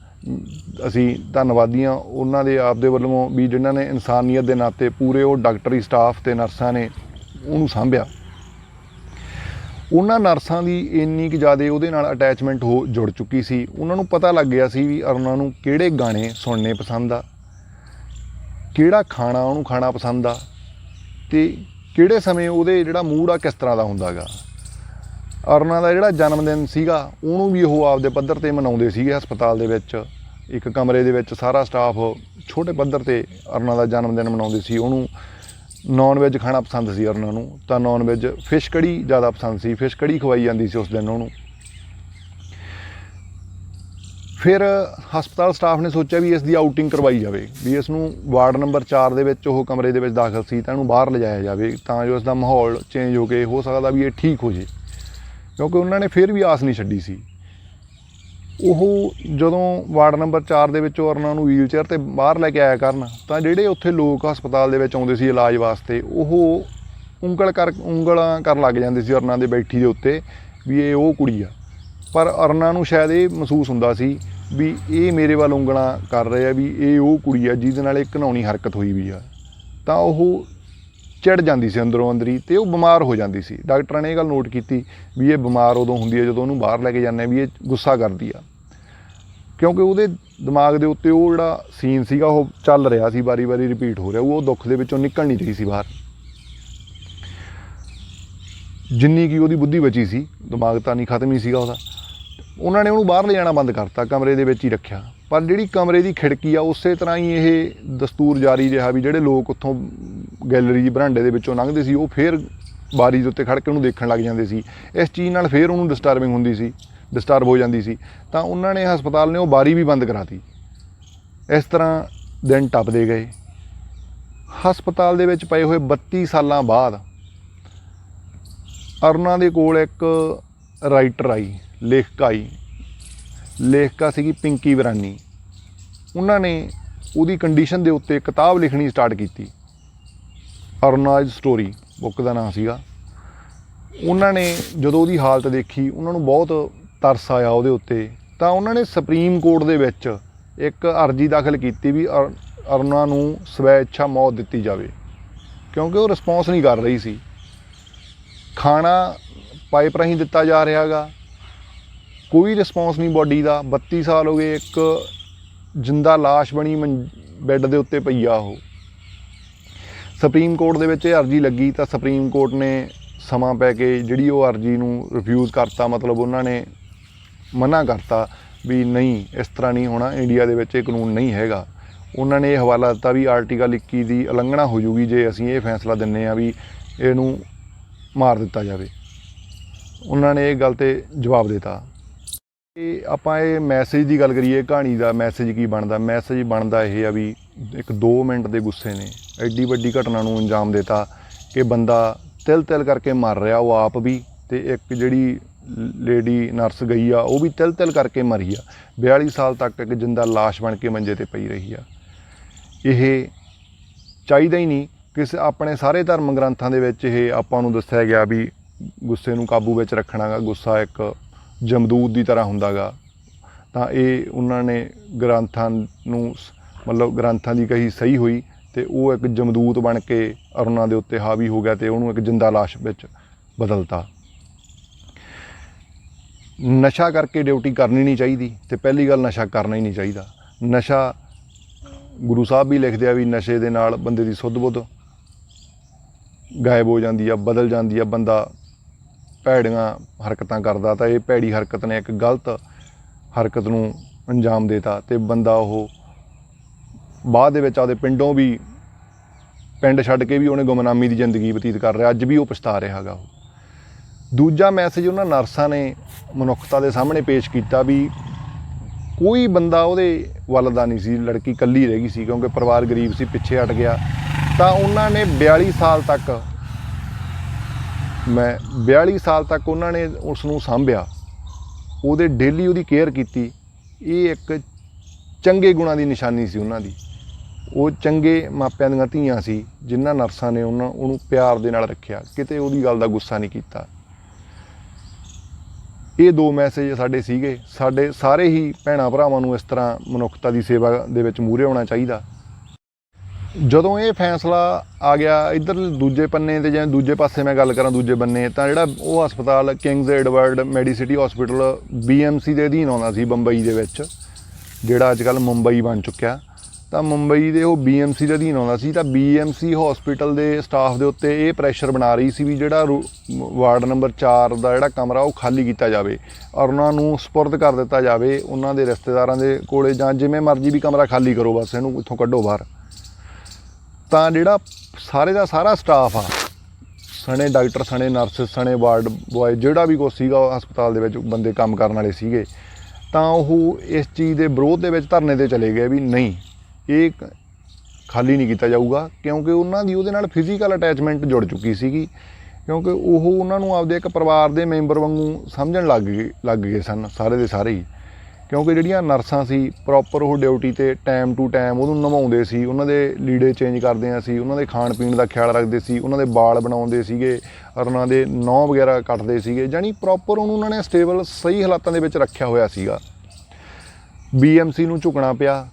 ਅਸੀਂ ਧੰਨਵਾਦੀਆਂ ਉਹਨਾਂ ਦੇ ਆਪਦੇ ਵੱਲੋਂ ਵੀ, ਜਿਨ੍ਹਾਂ ਨੇ ਇਨਸਾਨੀਅਤ ਦੇ ਨਾਤੇ ਪੂਰੇ ਉਹ ਡਾਕਟਰੀ ਸਟਾਫ ਤੇ ਨਰਸਾਂ ਨੇ ਉਹਨੂੰ ਸਾਂਭਿਆ। ਉਹਨਾਂ ਨਰਸਾਂ ਦੀ ਇੰਨੀ ਕੁ ਜ਼ਿਆਦਾ ਉਹਦੇ ਨਾਲ ਅਟੈਚਮੈਂਟ ਜੁੜ ਚੁੱਕੀ ਸੀ, ਉਹਨਾਂ ਨੂੰ ਪਤਾ ਲੱਗ ਗਿਆ ਸੀ ਵੀ ਅਰੁਣਾ ਨੂੰ ਕਿਹੜੇ ਗਾਣੇ ਸੁਣਨੇ ਪਸੰਦ ਆ, ਕਿਹੜਾ ਖਾਣਾ ਉਹਨੂੰ ਖਾਣਾ ਪਸੰਦ ਆ, ਤੇ ਕਿਹੜੇ ਸਮੇਂ ਉਹਦੇ ਜਿਹੜਾ ਮੂਡ ਆ ਕਿਸ ਤਰ੍ਹਾਂ ਦਾ ਹੁੰਦਾ ਗਾ। ਅਰੁਣਾ ਦਾ ਜਿਹੜਾ ਜਨਮ ਦਿਨ ਸੀਗਾ ਉਹਨੂੰ ਵੀ ਉਹ ਆਪਦੇ ਪੱਧਰ 'ਤੇ ਮਨਾਉਂਦੇ ਸੀਗੇ ਹਸਪਤਾਲ ਦੇ ਵਿੱਚ। ਇੱਕ ਕਮਰੇ ਦੇ ਵਿੱਚ ਸਾਰਾ ਸਟਾਫ ਛੋਟੇ ਪੱਧਰ 'ਤੇ ਅਰੁਣਾ ਦਾ ਜਨਮ ਦਿਨ ਮਨਾਉਂਦੇ ਸੀ। ਉਹਨੂੰ ਨੌਨ ਵੈਜ ਖਾਣਾ ਪਸੰਦ ਸੀ ਅਰੁਣਾ ਨੂੰ, ਤਾਂ ਨੌਨ ਵੈਜ ਫਿਸ਼ ਕੜੀ ਜ਼ਿਆਦਾ ਪਸੰਦ ਸੀ, ਫਿਸ਼ ਕੜੀ ਖਵਾਈ ਜਾਂਦੀ ਸੀ ਉਸ ਦਿਨ ਉਹਨੂੰ। ਫਿਰ ਹਸਪਤਾਲ ਸਟਾਫ ਨੇ ਸੋਚਿਆ ਵੀ ਇਸ ਦੀ ਆਊਟਿੰਗ ਕਰਵਾਈ ਜਾਵੇ, ਵੀ ਇਸ ਨੂੰ ਵਾਰਡ ਨੰਬਰ 4 ਦੇ ਵਿੱਚ ਉਹ ਕਮਰੇ ਦੇ ਵਿੱਚ ਦਾਖਲ ਸੀ ਤਾਂ ਇਹਨੂੰ ਬਾਹਰ ਲਿਜਾਇਆ ਜਾਵੇ, ਤਾਂ ਜੋ ਇਸ ਦਾ ਮਾਹੌਲ ਚੇਂਜ ਹੋ ਸਕਦਾ ਵੀ ਇਹ ਠੀਕ ਹੋ ਜੇ, ਕਿਉਂਕਿ ਉਹਨਾਂ ਨੇ ਫਿਰ ਵੀ ਆਸ ਨਹੀਂ ਛੱਡੀ ਸੀ। ਉਹ ਜਦੋਂ ਵਾਰਡ ਨੰਬਰ 4 ਦੇ ਵਿੱਚੋਂ ਅਰੁਣਾ ਨੂੰ ਵੀਲ ਚੇਅਰ 'ਤੇ ਬਾਹਰ ਲੈ ਕੇ ਆਇਆ ਕਰਨ, ਤਾਂ ਜਿਹੜੇ ਉੱਥੇ ਲੋਕ ਹਸਪਤਾਲ ਦੇ ਵਿੱਚ ਆਉਂਦੇ ਸੀ ਇਲਾਜ ਵਾਸਤੇ, ਉਹ ਉਂਗਲਾਂ ਕਰਨ ਲੱਗ ਜਾਂਦੇ ਸੀ ਅਰੁਣਾ ਦੇ ਬੈਠੀ ਦੇ ਉੱਤੇ ਵੀ ਇਹ ਉਹ ਕੁੜੀ ਆ। ਪਰ ਅਰੁਣਾ ਨੂੰ ਸ਼ਾਇਦ ਇਹ ਮਹਿਸੂਸ ਹੁੰਦਾ ਸੀ ਵੀ ਇਹ ਮੇਰੇ ਵੱਲ ਉਂਗਲਾਂ ਕਰ ਰਹੇ ਆ, ਵੀ ਇਹ ਉਹ ਕੁੜੀ ਆ ਜਿਹਦੇ ਨਾਲ ਇਹ ਘਿਨਾਉਣੀ ਹਰਕਤ ਹੋਈ ਵੀ ਆ। ਤਾਂ ਉਹ ਚਿੜ ਜਾਂਦੀ ਸੀ ਅੰਦਰੋਂ ਅੰਦਰੀ, ਅਤੇ ਉਹ ਬਿਮਾਰ ਹੋ ਜਾਂਦੀ ਸੀ। ਡਾਕਟਰਾਂ ਨੇ ਇਹ ਗੱਲ ਨੋਟ ਕੀਤੀ ਵੀ ਇਹ ਬਿਮਾਰ ਉਦੋਂ ਹੁੰਦੀ ਹੈ ਜਦੋਂ ਉਹਨੂੰ ਬਾਹਰ ਲੈ ਕੇ ਜਾਂਦੇ ਹਾਂ, ਵੀ ਇਹ ਗੁੱਸਾ ਕਰਦੀ ਆ, ਕਿਉਂਕਿ ਉਹਦੇ ਦਿਮਾਗ ਦੇ ਉੱਤੇ ਉਹ ਜਿਹੜਾ ਸੀਨ ਸੀਗਾ ਉਹ ਚੱਲ ਰਿਹਾ ਸੀ, ਵਾਰੀ ਰਿਪੀਟ ਹੋ ਰਿਹਾ, ਉਹ ਦੁੱਖ ਦੇ ਵਿੱਚੋਂ ਨਿਕਲ ਨਹੀਂ ਰਹੀ ਸੀ ਬਾਹਰ। ਜਿੰਨੀ ਕਿ ਉਹਦੀ ਬੁੱਧੀ ਬਚੀ ਸੀ, ਦਿਮਾਗ ਤਾਂ ਨਹੀਂ ਖਤਮ ਹੀ ਸੀਗਾ ਉਹਦਾ। ਉਹਨਾਂ ਨੇ ਉਹਨੂੰ ਬਾਹਰ ਲਿਜਾਣਾ ਬੰਦ ਕਰਤਾ, ਕਮਰੇ ਦੇ ਵਿੱਚ ਹੀ ਰੱਖਿਆ। ਪਰ ਜਿਹੜੀ ਕਮਰੇ ਦੀ ਖਿੜਕੀ ਆ ਉਸੇ ਤਰ੍ਹਾਂ ਹੀ ਇਹ ਦਸਤੂਰ ਜਾਰੀ ਰਿਹਾ ਵੀ ਜਿਹੜੇ ਲੋਕ ਉੱਥੋਂ ਗੈਲਰੀ ਬਰਾਂਡੇ ਦੇ ਵਿੱਚੋਂ ਲੰਘਦੇ ਸੀ ਉਹ ਫਿਰ ਬਾਰੀ ਦੇ ਉੱਤੇ ਖੜ੍ਹ ਕੇ ਉਹਨੂੰ ਦੇਖਣ ਲੱਗ ਜਾਂਦੇ ਸੀ। ਇਸ ਚੀਜ਼ ਨਾਲ ਫਿਰ ਉਹਨੂੰ ਡਿਸਟਰਬ ਹੋ ਜਾਂਦੀ ਸੀ। ਤਾਂ ਉਹਨਾਂ ਨੇ ਹਸਪਤਾਲ ਨੇ ਉਹ ਬਾਰੀ ਵੀ ਬੰਦ ਕਰਾਤੀ। ਇਸ ਤਰ੍ਹਾਂ ਦਿਨ ਟੱਪਦੇ ਗਏ। ਹਸਪਤਾਲ ਦੇ ਵਿੱਚ ਪਏ ਹੋਏ 32 ਸਾਲਾਂ ਬਾਅਦ ਅਰੁਣਾ ਦੇ ਕੋਲ ਇੱਕ ਰਾਈਟਰ ਆਈ, ਲੇਖਿਕਾ ਸੀਗੀ ਪਿੰਕੀ ਵਿਰਾਨੀ। ਉਹਨਾਂ ਨੇ ਉਹਦੀ ਕੰਡੀਸ਼ਨ ਦੇ ਉੱਤੇ ਕਿਤਾਬ ਲਿਖਣੀ ਸਟਾਰਟ ਕੀਤੀ। ਅਰੁਣਾਜ ਸਟੋਰੀ ਬੁੱਕ ਦਾ ਨਾਮ ਸੀਗਾ। ਉਹਨਾਂ ਨੇ ਜਦੋਂ ਉਹਦੀ ਹਾਲਤ ਦੇਖੀ, ਉਹਨਾਂ ਨੂੰ ਬਹੁਤ ਤਰਸ ਆਇਆ ਉਹਦੇ ਉੱਤੇ, ਤਾਂ ਉਹਨਾਂ ਨੇ ਸੁਪਰੀਮ ਕੋਰਟ ਦੇ ਵਿੱਚ ਇੱਕ ਅਰਜੀ ਦਾਖਲ ਕੀਤੀ ਵੀ ਅਰੁਣਾ ਨੂੰ ਸਵੈ ਇੱਛਾ ਮੌਤ ਦਿੱਤੀ ਜਾਵੇ, ਕਿਉਂਕਿ ਉਹ ਰਿਸਪੌਂਸ ਨਹੀਂ ਕਰ ਰਹੀ ਸੀ। ਖਾਣਾ ਪਾਈਪ ਰਾਹੀਂ ਦਿੱਤਾ ਜਾ ਰਿਹਾ ਗਾ, ਕੋਈ ਰਿਸਪੌਂਸ ਨਹੀਂ ਬੋਡੀ ਦਾ। 32 ਸਾਲ ਹੋ ਗਏ, ਇੱਕ ਜਿੰਦਾ ਲਾਸ਼ ਬਣੀ ਬੈੱਡ ਦੇ ਉੱਤੇ ਪਈ ਆ ਉਹ। ਸੁਪਰੀਮ ਕੋਰਟ ਦੇ ਵਿੱਚ ਇਹ ਅਰਜੀ ਲੱਗੀ ਤਾਂ ਸੁਪਰੀਮ ਕੋਰਟ ਨੇ ਸਮਾਂ ਪੈ ਕੇ ਜਿਹੜੀ ਉਹ ਅਰਜੀ ਨੂੰ ਰਿਫਿਊਜ਼ ਕਰਤਾ, ਮਤਲਬ ਉਹਨਾਂ ਨੇ ਮਨਾ ਕਰਤਾ ਵੀ ਨਹੀਂ, ਇਸ ਤਰ੍ਹਾਂ ਨਹੀਂ ਹੋਣਾ, ਇੰਡੀਆ ਦੇ ਵਿੱਚ ਇਹ ਕਾਨੂੰਨ ਨਹੀਂ ਹੈਗਾ। ਉਹਨਾਂ ਨੇ ਇਹ ਹਵਾਲਾ ਦਿੱਤਾ ਵੀ ਆਰਟੀਕਲ 21 ਦੀ ਉਲੰਘਣਾ ਹੋ ਜੂਗੀ ਜੇ ਅਸੀਂ ਇਹ ਫੈਸਲਾ ਦਿੰਦੇ ਹਾਂ ਵੀ ਇਹਨੂੰ ਮਾਰ ਦਿੱਤਾ ਜਾਵੇ। ਉਹਨਾਂ ਨੇ ਇਹ ਗੱਲ 'ਤੇ ਜਵਾਬ ਦਿੱਤਾ। ਇਹ ਆਪਾਂ ਇਹ ਮੈਸੇਜ ਦੀ ਗੱਲ ਕਰੀਏ, ਕਹਾਣੀ ਦਾ ਮੈਸੇਜ ਕੀ ਬਣਦਾ? ਮੈਸੇਜ ਬਣਦਾ ਇਹ ਆ ਵੀ ਇੱਕ 2 ਮਿੰਟ ਦੇ ਗੁੱਸੇ ਨੇ ਐਡੀ ਵੱਡੀ ਘਟਨਾ ਨੂੰ ਅੰਜਾਮ ਦਿੱਤਾ ਕਿ ਬੰਦਾ ਤਿਲ ਤਿਲ ਕਰਕੇ ਮਰ ਰਿਹਾ, ਉਹ ਆਪ ਵੀ, ਤੇ ਇੱਕ ਜਿਹੜੀ ਲੇਡੀ ਨਰਸ ਗਈ ਆ ਉਹ ਵੀ ਤਿਲ ਤਿਲ ਕਰਕੇ ਮਰੀ ਆ। 42 ਸਾਲ ਤੱਕ ਇੱਕ ਜਿੰਦਾ ਲਾਸ਼ ਬਣ ਕੇ ਮੰਜੇ 'ਤੇ ਪਈ ਰਹੀ ਆ। ਇਹ ਚਾਹੀਦਾ ਹੀ ਨਹੀਂ। ਕਿਸੇ ਆਪਣੇ ਸਾਰੇ ਧਰਮ ਗ੍ਰੰਥਾਂ ਦੇ ਵਿੱਚ ਇਹ ਆਪਾਂ ਨੂੰ ਦੱਸਿਆ ਗਿਆ ਵੀ ਗੁੱਸੇ ਨੂੰ ਕਾਬੂ ਵਿੱਚ ਰੱਖਣਾ ਗਾ, ਗੁੱਸਾ ਇੱਕ ਜਮਦੂਤ ਦੀ ਤਰ੍ਹਾਂ ਹੁੰਦਾ ਗਾ। ਤਾਂ ਇਹ ਉਹਨਾਂ ਨੇ ਗ੍ਰੰਥਾਂ ਨੂੰ ਮਤਲਬ ਗ੍ਰੰਥਾਂ ਦੀ ਕਹੀ ਸਹੀ ਹੋਈ ਅਤੇ ਉਹ ਇੱਕ ਜਮਦੂਤ ਬਣ ਕੇ ਅਰੁਣਾ ਦੇ ਉੱਤੇ ਹਾਵੀ ਹੋ ਗਿਆ ਅਤੇ ਉਹਨੂੰ ਇੱਕ ਜਿੰਦਾ ਲਾਸ਼ ਵਿੱਚ ਬਦਲਤਾ। ਨਸ਼ਾ ਕਰਕੇ ਡਿਊਟੀ ਕਰਨੀ ਨਹੀਂ ਚਾਹੀਦੀ, ਅਤੇ ਪਹਿਲੀ ਗੱਲ ਨਸ਼ਾ ਕਰਨਾ ਹੀ ਨਹੀਂ ਚਾਹੀਦਾ। ਨਸ਼ਾ ਗੁਰੂ ਸਾਹਿਬ ਵੀ ਲਿਖਦੇ ਆ ਵੀ ਨਸ਼ੇ ਦੇ ਨਾਲ ਬੰਦੇ ਦੀ ਸੁੱਧ ਬੁੱਧ ਗਾਇਬ ਹੋ ਜਾਂਦੀ ਆ, ਬਦਲ ਜਾਂਦੀ ਆ, ਬੰਦਾ ਭੈੜੀਆਂ ਹਰਕਤਾਂ ਕਰਦਾ। ਤਾਂ ਇਹ ਭੈੜੀ ਹਰਕਤ ਨੇ ਇੱਕ ਗਲਤ ਹਰਕਤ ਨੂੰ ਅੰਜਾਮ ਦੇਤਾ ਅਤੇ ਬੰਦਾ ਉਹ ਬਾਅਦ ਦੇ ਵਿੱਚ ਆਪਦੇ ਪਿੰਡੋਂ ਵੀ, ਪਿੰਡ ਛੱਡ ਕੇ ਵੀ ਉਹਨੇ ਗੁਮਨਾਮੀ ਦੀ ਜ਼ਿੰਦਗੀ ਬਤੀਤ ਕਰ ਰਿਹਾ। ਅੱਜ ਵੀ ਉਹ ਪਛਤਾ ਰਿਹਾ ਗਾ ਉਹ। ਦੂਜਾ ਮੈਸੇਜ ਉਹਨਾਂ ਨਰਸਾਂ ਨੇ ਮਨੁੱਖਤਾ ਦੇ ਸਾਹਮਣੇ ਪੇਸ਼ ਕੀਤਾ ਵੀ ਕੋਈ ਬੰਦਾ ਉਹਦੇ ਵੱਲ ਦਾ ਨਹੀਂ ਸੀ, ਲੜਕੀ ਇਕੱਲੀ ਰਹਿ ਗਈ ਸੀ ਕਿਉਂਕਿ ਪਰਿਵਾਰ ਗਰੀਬ ਸੀ, ਪਿੱਛੇ ਹਟ ਗਿਆ। ਤਾਂ ਉਹਨਾਂ ਨੇ 42 ਸਾਲ ਤੱਕ ਉਹਨਾਂ ਨੇ ਉਸ ਨੂੰ ਸਾਂਭਿਆ, ਉਹਦੇ ਡੇਲੀ ਉਹਦੀ ਕੇਅਰ ਕੀਤੀ। ਇਹ ਇੱਕ ਚੰਗੇ ਗੁਣਾਂ ਦੀ ਨਿਸ਼ਾਨੀ ਸੀ ਉਹਨਾਂ ਦੀ। ਉਹ ਚੰਗੇ ਮਾਪਿਆਂ ਦੀਆਂ ਧੀਆਂ ਸੀ ਜਿਨ੍ਹਾਂ ਨਰਸਾਂ ਨੇ ਉਹਨੂੰ ਪਿਆਰ ਦੇ ਨਾਲ ਰੱਖਿਆ, ਕਿਤੇ ਉਹਦੀ ਗੱਲ ਦਾ ਗੁੱਸਾ ਨਹੀਂ ਕੀਤਾ। ਇਹ 2 ਮੈਸੇਜ ਸਾਡੇ ਸੀਗੇ। ਸਾਡੇ ਸਾਰੇ ਹੀ ਭੈਣਾਂ ਭਰਾਵਾਂ ਨੂੰ ਇਸ ਤਰ੍ਹਾਂ ਮਨੁੱਖਤਾ ਦੀ ਸੇਵਾ ਦੇ ਵਿੱਚ ਮੂਹਰੇ ਆਉਣਾ ਚਾਹੀਦਾ। ਜਦੋਂ ਇਹ ਫੈਸਲਾ ਆ ਗਿਆ ਇੱਧਰ ਦੂਜੇ ਪੰਨੇ 'ਤੇ, ਜਾਂ ਦੂਜੇ ਪਾਸੇ ਮੈਂ ਗੱਲ ਕਰਾਂ ਦੂਜੇ ਬੰਨੇ, ਤਾਂ ਜਿਹੜਾ ਉਹ ਹਸਪਤਾਲ Kings Edward Medicity hospital BMC ਦੇ ਅਧੀਨ ਆਉਂਦਾ ਸੀ ਬੰਬਈ ਦੇ ਵਿੱਚ, ਜਿਹੜਾ ਅੱਜ ਕੱਲ੍ਹ ਮੁੰਬਈ ਬਣ ਚੁੱਕਿਆ। ਤਾਂ ਮੁੰਬਈ ਦੇ ਉਹ BMC ਦੇ ਅਧੀਨ ਆਉਂਦਾ ਸੀ। ਤਾਂ BMC ਹਸਪੀਟਲ ਦੇ ਸਟਾਫ ਦੇ ਉੱਤੇ ਇਹ ਪ੍ਰੈਸ਼ਰ ਬਣਾ ਰਹੀ ਸੀ ਵੀ ਜਿਹੜਾ ਵਾਰਡ ਨੰਬਰ 4 ਦਾ ਜਿਹੜਾ ਕਮਰਾ ਉਹ ਖਾਲੀ ਕੀਤਾ ਜਾਵੇ ਔਰ ਉਹਨਾਂ ਨੂੰ ਸਪੁਰਦ ਕਰ ਦਿੱਤਾ ਜਾਵੇ ਉਹਨਾਂ ਦੇ ਰਿਸ਼ਤੇਦਾਰਾਂ ਦੇ ਕੋਲੇ, ਜਾਂ ਜਿਵੇਂ ਮਰਜ਼ੀ ਵੀ ਕਮਰਾ ਖਾਲੀ ਕਰੋ, ਬਸ ਇਹਨੂੰ ਇੱਥੋਂ ਕੱਢੋ ਬਾਹਰ। ਤਾਂ ਜਿਹੜਾ ਸਾਰੇ ਦਾ ਸਾਰਾ ਸਟਾਫ ਆ, ਸਣੇ ਡਾਕਟਰ, ਸਣੇ ਨਰਸ, ਸਣੇ ਵਾਰਡ ਬੋਏ, ਜਿਹੜਾ ਵੀ ਕੁਛ ਸੀਗਾ ਹਸਪਤਾਲ ਦੇ ਵਿੱਚ ਬੰਦੇ ਕੰਮ ਕਰਨ ਵਾਲੇ ਸੀਗੇ, ਤਾਂ ਉਹ ਇਸ ਚੀਜ਼ ਦੇ ਵਿਰੋਧ ਦੇ ਵਿੱਚ ਧਰਨੇ 'ਤੇ ਚਲੇ ਗਏ ਵੀ ਨਹੀਂ, ਇਹ ਖਾਲੀ ਨਹੀਂ ਕੀਤਾ ਜਾਊਗਾ। ਕਿਉਂਕਿ ਉਹਨਾਂ ਦੀ ਉਹਦੇ ਨਾਲ ਫਿਜ਼ੀਕਲ ਅਟੈਚਮੈਂਟ ਜੁੜ ਚੁੱਕੀ ਸੀਗੀ, ਕਿਉਂਕਿ ਉਹ ਉਹਨਾਂ ਨੂੰ ਆਪਦੇ ਇੱਕ ਪਰਿਵਾਰ ਦੇ ਮੈਂਬਰ ਵਾਂਗੂ ਸਮਝਣ ਲੱਗ ਗਏ ਸਨ ਸਾਰੇ ਦੇ ਸਾਰੇ ਹੀ। ਕਿਉਂਕਿ ਜਿਹੜੀਆਂ ਨਰਸਾਂ ਸੀ ਪ੍ਰੋਪਰ ਉਹ ਡਿਊਟੀ 'ਤੇ ਟਾਈਮ ਟੂ ਟਾਈਮ ਉਹਨੂੰ ਨਵਾਉਂਦੇ ਸੀ, ਉਹਨਾਂ ਦੇ ਲੀੜੇ ਚੇਂਜ ਕਰਦੇ ਸੀ, ਉਹਨਾਂ ਦੇ ਖਾਣ ਪੀਣ ਦਾ ਖਿਆਲ ਰੱਖਦੇ ਸੀ, ਉਹਨਾਂ ਦੇ ਵਾਲ ਬਣਾਉਂਦੇ ਸੀਗੇ ਔਰ ਉਹਨਾਂ ਦੇ ਨਹੁੰ ਵਗੈਰਾ ਕੱਟਦੇ ਸੀਗੇ। ਜਾਣੀ ਪ੍ਰੋਪਰ ਉਹਨੂੰ ਉਹਨਾਂ ਨੇ ਸਟੇਬਲ ਸਹੀ ਹਾਲਾਤਾਂ ਦੇ ਵਿੱਚ ਰੱਖਿਆ ਹੋਇਆ ਸੀਗਾ। BMC ਨੂੰ ਝੁਕਣਾ ਪਿਆ।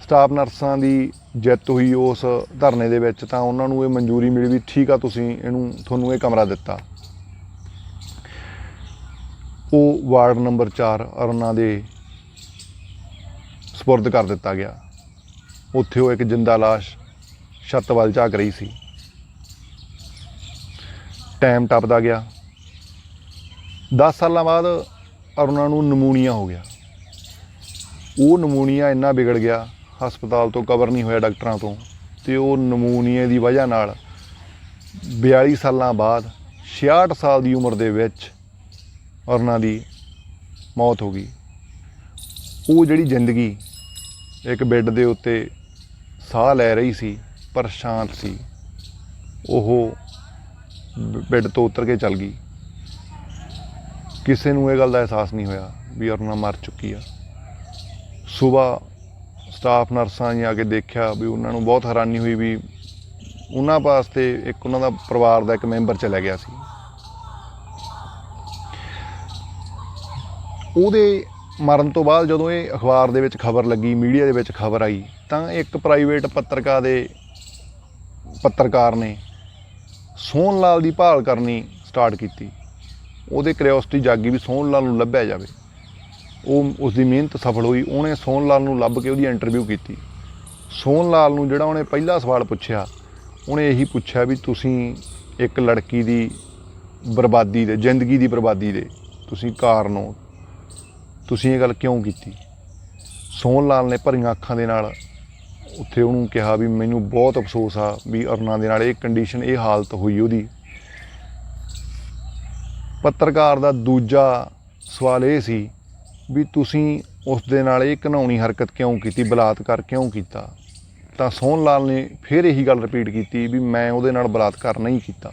ਸਟਾਫ ਨਰਸਾਂ ਦੀ ਜਿੱਤ ਹੋਈ ਉਸ ਧਰਨੇ ਦੇ ਵਿੱਚ, ਤਾਂ ਉਹਨਾਂ ਨੂੰ ਇਹ ਮਨਜ਼ੂਰੀ ਮਿਲੀ ਵੀ ਠੀਕ ਆ, ਤੁਸੀਂ ਤੁਹਾਨੂੰ ਇਹ ਕਮਰਾ ਦਿੱਤਾ। ਉਹ ਵਾਰਡ ਨੰਬਰ 4 ਅਰੁਣਾ ਦੇ ਸਪੁਰਦ ਕਰ ਦਿੱਤਾ ਗਿਆ। ਉੱਥੇ ਉਹ ਇੱਕ ਜਿੰਦਾ ਲਾਸ਼ ਛੱਤ ਵੱਲ ਝਾਕ ਰਹੀ ਸੀ। ਟਾਈਮ ਟੱਪਦਾ ਗਿਆ। 10 ਸਾਲਾਂ ਬਾਅਦ ਅਰੁਣਾ ਨੂੰ ਨਮੂਨੀਆ ਹੋ ਗਿਆ। ਉਹ ਨਮੂਨੀਆ ਇੰਨਾ ਵਿਗੜ ਗਿਆ, ਹਸਪਤਾਲ ਤੋਂ ਕਵਰ ਨਹੀਂ ਹੋਇਆ ਡਾਕਟਰਾਂ ਤੋਂ, ਅਤੇ ਉਹ ਨਮੂਨੀਏ ਦੀ ਵਜ੍ਹਾ ਨਾਲ 42 ਸਾਲਾਂ ਬਾਅਦ 66 ਸਾਲ ਦੀ ਉਮਰ ਦੇ ਵਿੱਚ ਅਰੁਣਾ ਦੀ ਮੌਤ ਹੋ ਗਈ। ਉਹ ਜਿਹੜੀ ਜ਼ਿੰਦਗੀ ਇੱਕ ਬੈੱਡ ਦੇ ਉੱਤੇ ਸਾਹ ਲੈ ਰਹੀ ਸੀ, ਪਰ ਸ਼ਾਂਤ ਸੀ, ਉਹ ਬੈੱਡ ਤੋਂ ਉਤਰ ਕੇ ਚੱਲ ਗਈ। ਕਿਸੇ ਨੂੰ ਇਹ ਗੱਲ ਦਾ ਅਹਿਸਾਸ ਨਹੀਂ ਹੋਇਆ ਵੀ ਅਰੁਣਾ ਮਰ ਚੁੱਕੀ ਆ। ਸੁਬਾਹ ਸਟਾਫ ਨਰਸਾਂ ਜੀ ਆ ਕੇ ਦੇਖਿਆ ਵੀ ਉਹਨਾਂ ਨੂੰ ਬਹੁਤ ਹੈਰਾਨੀ ਹੋਈ ਵੀ ਉਹਨਾਂ ਵਾਸਤੇ ਇੱਕ ਉਹਨਾਂ ਦਾ ਪਰਿਵਾਰ ਦਾ ਇੱਕ ਮੈਂਬਰ ਚਲਾ ਗਿਆ ਸੀ। ਉਹਦੇ ਮਰਨ ਤੋਂ ਬਾਅਦ ਜਦੋਂ ਇਹ ਅਖਬਾਰ ਦੇ ਵਿੱਚ ਖਬਰ ਲੱਗੀ, ਮੀਡੀਆ ਦੇ ਵਿੱਚ ਖਬਰ ਆਈ, ਤਾਂ ਇੱਕ ਪ੍ਰਾਈਵੇਟ ਪੱਤਰਕਾਰ ਨੇ ਸੋਹਣ ਲਾਲ ਦੀ ਭਾਲ ਕਰਨੀ ਸਟਾਰਟ ਕੀਤੀ। ਉਹਦੇ ਕਿਉਰਿਓਸਿਟੀ ਜਾਗੀ ਵੀ ਸੋਹਣ ਲਾਲ ਨੂੰ ਲੱਭਿਆ ਜਾਵੇ। ਉਹ ਉਸ ਦੀ ਮਿਹਨਤ ਸਫਲ ਹੋਈ। ਉਹਨੇ ਸੋਹਣ ਲਾਲ ਨੂੰ ਲੱਭ ਕੇ ਉਹਦੀ ਇੰਟਰਵਿਊ ਕੀਤੀ। ਸੋਹਣ ਲਾਲ ਨੂੰ ਜਿਹੜਾ ਉਹਨੇ ਪਹਿਲਾ ਸਵਾਲ ਪੁੱਛਿਆ, ਉਹਨੇ ਇਹੀ ਪੁੱਛਿਆ ਵੀ ਤੁਸੀਂ ਇੱਕ ਲੜਕੀ ਦੀ ਬਰਬਾਦੀ ਦੇ, ਜ਼ਿੰਦਗੀ ਦੀ ਬਰਬਾਦੀ ਦੇ ਤੁਸੀਂ ਕਾਰਨ ਹੋ, ਤੁਸੀਂ ਇਹ ਗੱਲ ਕਿਉਂ ਕੀਤੀ? ਸੋਹਣ ਲਾਲ ਨੇ ਭਰੀਆਂ ਅੱਖਾਂ ਦੇ ਨਾਲ ਉੱਥੇ ਉਹਨੂੰ ਕਿਹਾ ਵੀ ਮੈਨੂੰ ਬਹੁਤ ਅਫਸੋਸ ਆ ਵੀ ਅਰੁਣਾ ਦੇ ਨਾਲ ਇਹ ਕੰਡੀਸ਼ਨ, ਇਹ ਹਾਲਤ ਹੋਈ ਉਹਦੀ। ਪੱਤਰਕਾਰ ਦਾ ਦੂਜਾ ਸਵਾਲ ਇਹ ਸੀ ਵੀ ਤੁਸੀਂ ਉਸ ਦੇ ਨਾਲ ਇਹ ਘਿਨਾਉਣੀ ਹਰਕਤ ਕਿਉਂ ਕੀਤੀ, ਬਲਾਤਕਾਰ ਕਿਉਂ ਕੀਤਾ? ਤਾਂ ਸੋਹਣ ਲਾਲ ਨੇ ਫਿਰ ਇਹੀ ਗੱਲ ਰਿਪੀਟ ਕੀਤੀ ਵੀ ਮੈਂ ਉਹਦੇ ਨਾਲ ਬਲਾਤਕਾਰ ਨਹੀਂ ਕੀਤਾ।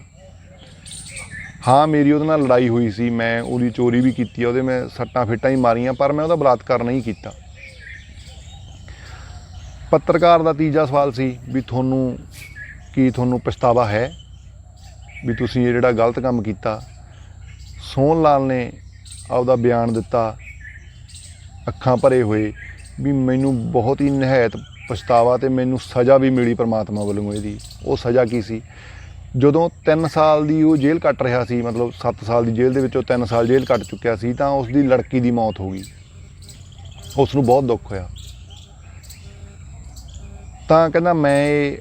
ਹਾਂ, ਮੇਰੀ ਉਹਦੇ ਨਾਲ ਲੜਾਈ ਹੋਈ ਸੀ, ਮੈਂ ਉਹਦੀ ਚੋਰੀ ਵੀ ਕੀਤੀ, ਉਹਦੇ ਮੈਂ ਸੱਟਾਂ ਫੇਟਾਂ ਹੀ ਮਾਰੀਆਂ, ਪਰ ਮੈਂ ਉਹਦਾ ਬਲਾਤਕਾਰ ਨਹੀਂ ਕੀਤਾ। ਪੱਤਰਕਾਰ ਦਾ ਤੀਜਾ ਸਵਾਲ ਸੀ ਵੀ ਤੁਹਾਨੂੰ ਪਛਤਾਵਾ ਹੈ ਵੀ ਤੁਸੀਂ ਇਹ ਜਿਹੜਾ ਗਲਤ ਕੰਮ ਕੀਤਾ? ਸੋਹਣ ਲਾਲ ਨੇ ਆਪਦਾ ਬਿਆਨ ਦਿੱਤਾ ਅੱਖਾਂ ਭਰੇ ਹੋਏ ਵੀ ਮੈਨੂੰ ਬਹੁਤ ਹੀ ਨਿਹਾਇਤ ਪਛਤਾਵਾ ਤੇ ਮੈਨੂੰ ਸਜ਼ਾ ਵੀ ਮਿਲੀ ਪਰਮਾਤਮਾ ਵੱਲੋਂ। ਇਹਦੀ ਉਹ ਸਜ਼ਾ ਕੀ ਸੀ? ਜਦੋਂ 3 ਸਾਲ ਦੀ ਉਹ ਜੇਲ੍ਹ ਕੱਟ ਰਿਹਾ ਸੀ, ਮਤਲਬ 7 ਸਾਲ ਦੀ ਜੇਲ੍ਹ ਦੇ ਵਿੱਚੋਂ 3 ਸਾਲ ਜੇਲ੍ਹ ਕੱਟ ਚੁੱਕਿਆ ਸੀ, ਤਾਂ ਉਸ ਦੀ ਲੜਕੀ ਦੀ ਮੌਤ ਹੋ ਗਈ। ਉਸ ਨੂੰ ਬਹੁਤ ਦੁੱਖ ਹੋਇਆ। ਤਾਂ ਕਹਿੰਦਾ ਮੈਂ ਇਹ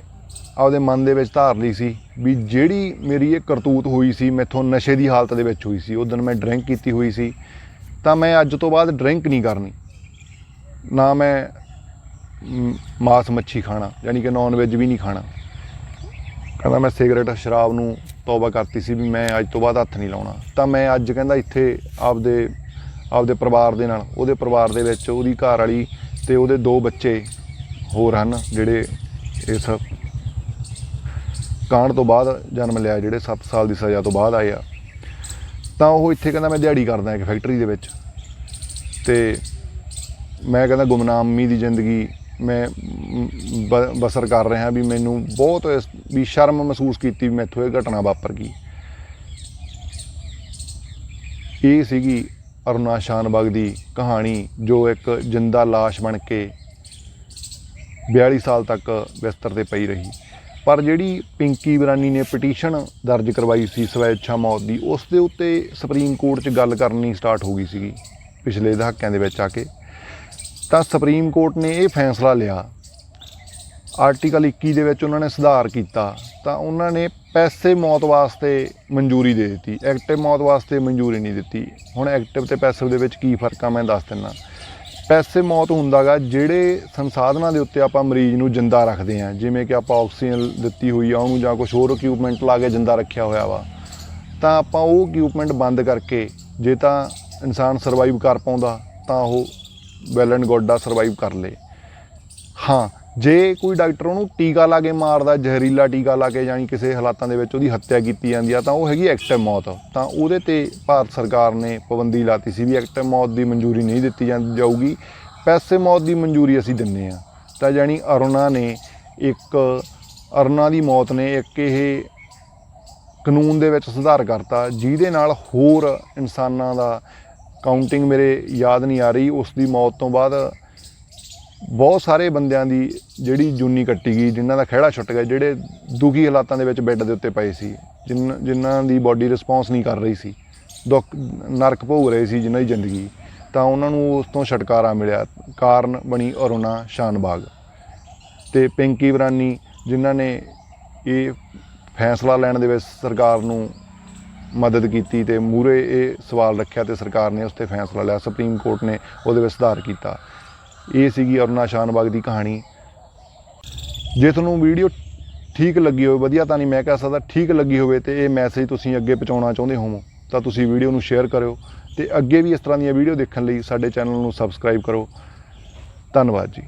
ਆਪਦੇ ਮਨ ਦੇ ਵਿੱਚ ਧਾਰ ਲਈ ਸੀ ਵੀ ਜਿਹੜੀ ਮੇਰੀ ਇਹ ਕਰਤੂਤ ਹੋਈ ਸੀ, ਮੈਥੋਂ ਨਸ਼ੇ ਦੀ ਹਾਲਤ ਦੇ ਵਿੱਚ ਹੋਈ ਸੀ, ਉਸ ਦਿਨ ਮੈਂ ਡਰਿੰਕ ਕੀਤੀ ਹੋਈ ਸੀ, ਤਾਂ ਮੈਂ ਅੱਜ ਤੋਂ ਬਾਅਦ ਡਰਿੰਕ ਨਹੀਂ ਕਰਨੀ, ਨਾ ਮੈਂ ਮਾਸ ਮੱਛੀ ਖਾਣਾ, ਯਾਨੀ ਕਿ ਨੌਨ ਵੈਜ ਵੀ ਨਹੀਂ ਖਾਣਾ। ਕਹਿੰਦਾ ਮੈਂ ਸਿਗਰਟ ਸ਼ਰਾਬ ਨੂੰ ਤੌਬਾ ਕਰਤੀ ਸੀ ਵੀ ਮੈਂ ਅੱਜ ਤੋਂ ਬਾਅਦ ਹੱਥ ਨਹੀਂ ਲਾਉਣਾ। ਤਾਂ ਮੈਂ ਅੱਜ ਕਹਿੰਦਾ ਇੱਥੇ ਆਪਦੇ ਪਰਿਵਾਰ ਦੇ ਨਾਲ, ਉਹਦੇ ਪਰਿਵਾਰ ਦੇ ਵਿੱਚ ਉਹਦੀ ਘਰ ਵਾਲੀ ਅਤੇ ਉਹਦੇ 2 ਬੱਚੇ ਹੋਰ ਹਨ ਜਿਹੜੇ ਇਸ ਕਾਂਡ ਤੋਂ ਬਾਅਦ ਜਨਮ ਲਿਆ, ਜਿਹੜੇ 7 ਸਾਲ ਦੀ ਸਜ਼ਾ ਤੋਂ ਬਾਅਦ ਆਏ ਆ। ਤਾਂ ਉਹ ਇੱਥੇ ਕਹਿੰਦਾ ਮੈਂ ਦਿਹਾੜੀ ਕਰਦਾ ਇੱਕ ਫੈਕਟਰੀ ਦੇ ਵਿੱਚ, ਅਤੇ ਮੈਂ ਕਹਿੰਦਾ ਗੁਮਨਾਮੀ ਦੀ ਜ਼ਿੰਦਗੀ ਮੈਂ ਬਸਰ ਕਰ ਰਿਹਾ ਵੀ ਮੈਨੂੰ ਬਹੁਤ ਵੀ ਸ਼ਰਮ ਮਹਿਸੂਸ ਕੀਤੀ ਵੀ ਮੈਥੋਂ ਇਹ ਘਟਨਾ ਵਾਪਰ ਗਈ। ਇਹ ਸੀਗੀ ਅਰੁਣਾ ਸ਼ਾਨਭਾਗ ਦੀ ਕਹਾਣੀ, ਜੋ ਇੱਕ ਜਿੰਦਾ ਲਾਸ਼ ਬਣ ਕੇ 42 ਸਾਲ ਤੱਕ ਬਿਸਤਰ 'ਤੇ ਪਈ ਰਹੀ। ਪਰ ਜਿਹੜੀ ਪਿੰਕੀ ਇਰਾਨੀ ਨੇ ਪਟੀਸ਼ਨ ਦਰਜ ਕਰਵਾਈ ਸੀ ਸਵੈ ਇੱਛਾ ਮੌਤ ਦੀ, ਉਸ ਦੇ ਉੱਤੇ ਸੁਪਰੀਮ ਕੋਰਟ 'ਚ ਗੱਲ ਕਰਨੀ ਸਟਾਰਟ ਹੋ ਗਈ ਸੀਗੀ ਪਿਛਲੇ ਦਹਾਕਿਆਂ ਦੇ ਵਿੱਚ ਆ ਕੇ। ਤਾਂ ਸੁਪਰੀਮ ਕੋਰਟ ਨੇ ਇਹ ਫੈਸਲਾ ਲਿਆ, ਆਰਟੀਕਲ 21 ਦੇ ਵਿੱਚ ਉਹਨਾਂ ਨੇ ਸੁਧਾਰ ਕੀਤਾ। ਤਾਂ ਉਹਨਾਂ ਨੇ ਪੈਸੇ ਮੌਤ ਵਾਸਤੇ ਮਨਜ਼ੂਰੀ ਦੇ ਦਿੱਤੀ, ਐਕਟਿਵ ਮੌਤ ਵਾਸਤੇ ਮਨਜ਼ੂਰੀ ਨਹੀਂ ਦਿੱਤੀ। ਹੁਣ ਐਕਟਿਵ ਅਤੇ ਪੈਸਿਵ ਦੇ ਵਿੱਚ ਕੀ ਫਰਕ ਆ ਮੈਂ ਦੱਸ ਦਿੰਦਾ। ਪੈਸੇ ਮੌਤ ਹੁੰਦਾ ਗਾ ਜਿਹੜੇ ਸੰਸਾਧਨਾਂ ਦੇ ਉੱਤੇ ਆਪਾਂ ਮਰੀਜ਼ ਨੂੰ ਜਿੰਦਾ ਰੱਖਦੇ ਹਾਂ, ਜਿਵੇਂ ਕਿ ਆਪਾਂ ਆਕਸੀਜਨ ਦਿੱਤੀ ਹੋਈ ਆ ਉਹਨੂੰ, ਜਾਂ ਕੁਛ ਹੋਰ ਇਕਵਿਪਮੈਂਟ ਲਾ ਕੇ ਜਿੰਦਾ ਰੱਖਿਆ ਹੋਇਆ ਵਾ, ਤਾਂ ਆਪਾਂ ਉਹ ਇਕਵਿਪਮੈਂਟ ਬੰਦ ਕਰਕੇ, ਜੇ ਤਾਂ ਇਨਸਾਨ ਸਰਵਾਈਵ ਕਰ ਪਾਉਂਦਾ ਤਾਂ ਉਹ ਵੈਲ ਐਂਡ ਗੁੱਡ ਆ, ਸਰਵਾਈਵ ਕਰ ਲੇ। ਹਾਂ, ਜੇ ਕੋਈ ਡਾਕਟਰ ਉਹਨੂੰ ਟੀਕਾ ਲਾ ਕੇ ਮਾਰਦਾ, ਜ਼ਹਿਰੀਲਾ ਟੀਕਾ ਲਾ ਕੇ, ਜਾਣੀ ਕਿਸੇ ਹਾਲਾਤਾਂ ਦੇ ਵਿੱਚ ਉਹਦੀ ਹੱਤਿਆ ਕੀਤੀ ਜਾਂਦੀ ਆ, ਤਾਂ ਉਹ ਹੈਗੀ ਐਕਟਿਵ ਮੌਤ। ਤਾਂ ਉਹਦੇ 'ਤੇ ਭਾਰਤ ਸਰਕਾਰ ਨੇ ਪਾਬੰਦੀ ਲਾਤੀ ਸੀ ਵੀ ਐਕਟਿਵ ਮੌਤ ਦੀ ਮਨਜ਼ੂਰੀ ਨਹੀਂ ਦਿੱਤੀ ਜਾਊਗੀ, ਪੈਸੇ ਮੌਤ ਦੀ ਮਨਜ਼ੂਰੀ ਅਸੀਂ ਦਿੰਦੇ ਹਾਂ। ਤਾਂ ਜਾਣੀ ਅਰੁਣਾ ਦੀ ਮੌਤ ਨੇ ਇੱਕ ਇਹ ਕਾਨੂੰਨ ਦੇ ਵਿੱਚ ਸੁਧਾਰ ਕਰਤਾ, ਜਿਹਦੇ ਨਾਲ ਹੋਰ ਇਨਸਾਨਾਂ ਦਾ ਕਾਊਂਟਿੰਗ ਮੇਰੇ ਯਾਦ ਨਹੀਂ ਆ ਰਹੀ, ਉਸ ਦੀ ਮੌਤ ਤੋਂ ਬਾਅਦ ਬਹੁਤ ਸਾਰੇ ਬੰਦਿਆਂ ਦੀ ਜਿਹੜੀ ਜੂਨੀ ਕੱਟੀ ਗਈ, ਜਿਨ੍ਹਾਂ ਦਾ ਖਹਿੜਾ ਛੁੱਟ ਗਿਆ, ਜਿਹੜੇ ਦੁਖੀ ਹਾਲਾਤਾਂ ਦੇ ਵਿੱਚ ਬੈੱਡ ਦੇ ਉੱਤੇ ਪਏ ਸੀ, ਜਿਨ੍ਹਾਂ ਦੀ ਬਾਡੀ ਰਿਸਪੌਂਸ ਨਹੀਂ ਕਰ ਰਹੀ ਸੀ, ਦੁੱਖ ਨਰਕ ਭੋਗ ਰਹੇ ਸੀ ਜਿਨ੍ਹਾਂ ਦੀ ਜ਼ਿੰਦਗੀ, ਤਾਂ ਉਹਨਾਂ ਨੂੰ ਉਸ ਤੋਂ ਛੁਟਕਾਰਾ ਮਿਲਿਆ। ਕਾਰਨ ਬਣੀ ਅਰੁਣਾ ਸ਼ਾਨਭਾਗ ਅਤੇ ਪਿੰਕੀ ਇਰਾਨੀ, ਜਿਨ੍ਹਾਂ ਨੇ ਇਹ ਫੈਸਲਾ ਲੈਣ ਦੇ ਵਿੱਚ ਸਰਕਾਰ ਨੂੰ ਮਦਦ ਕੀਤੀ ਅਤੇ ਮੂਹਰੇ ਇਹ ਸਵਾਲ ਰੱਖਿਆ ਅਤੇ ਸਰਕਾਰ ਨੇ ਉਸ 'ਤੇ ਫੈਸਲਾ ਲਿਆ, ਸੁਪਰੀਮ ਕੋਰਟ ਨੇ ਉਹਦੇ ਵਿੱਚ ਸੁਧਾਰ ਕੀਤਾ। ਇਹ ਸੀਗੀ ਅਰੁਣਾ ਸ਼ਾਨਭਾਗ ਦੀ ਕਹਾਣੀ। ਜੇ ਤੁਹਾਨੂੰ ਵੀਡੀਓ ਠੀਕ ਲੱਗੀ ਹੋਵੇ, ਵਧੀਆ ਤਾਂ ਨਹੀਂ ਮੈਂ ਕਹਿ ਸਕਦਾ, ਠੀਕ ਲੱਗੀ ਹੋਵੇ ਅਤੇ ਇਹ ਮੈਸੇਜ ਤੁਸੀਂ ਅੱਗੇ ਪਹੁੰਚਾਉਣਾ ਚਾਹੁੰਦੇ ਹੋਵੋ, ਤਾਂ ਤੁਸੀਂ ਵੀਡੀਓ ਨੂੰ ਸ਼ੇਅਰ ਕਰਿਓ ਅਤੇ ਅੱਗੇ ਵੀ ਇਸ ਤਰ੍ਹਾਂ ਦੀਆਂ ਵੀਡੀਓ ਦੇਖਣ ਲਈ ਸਾਡੇ ਚੈਨਲ ਨੂੰ ਸਬਸਕ੍ਰਾਈਬ ਕਰੋ। ਧੰਨਵਾਦ ਜੀ।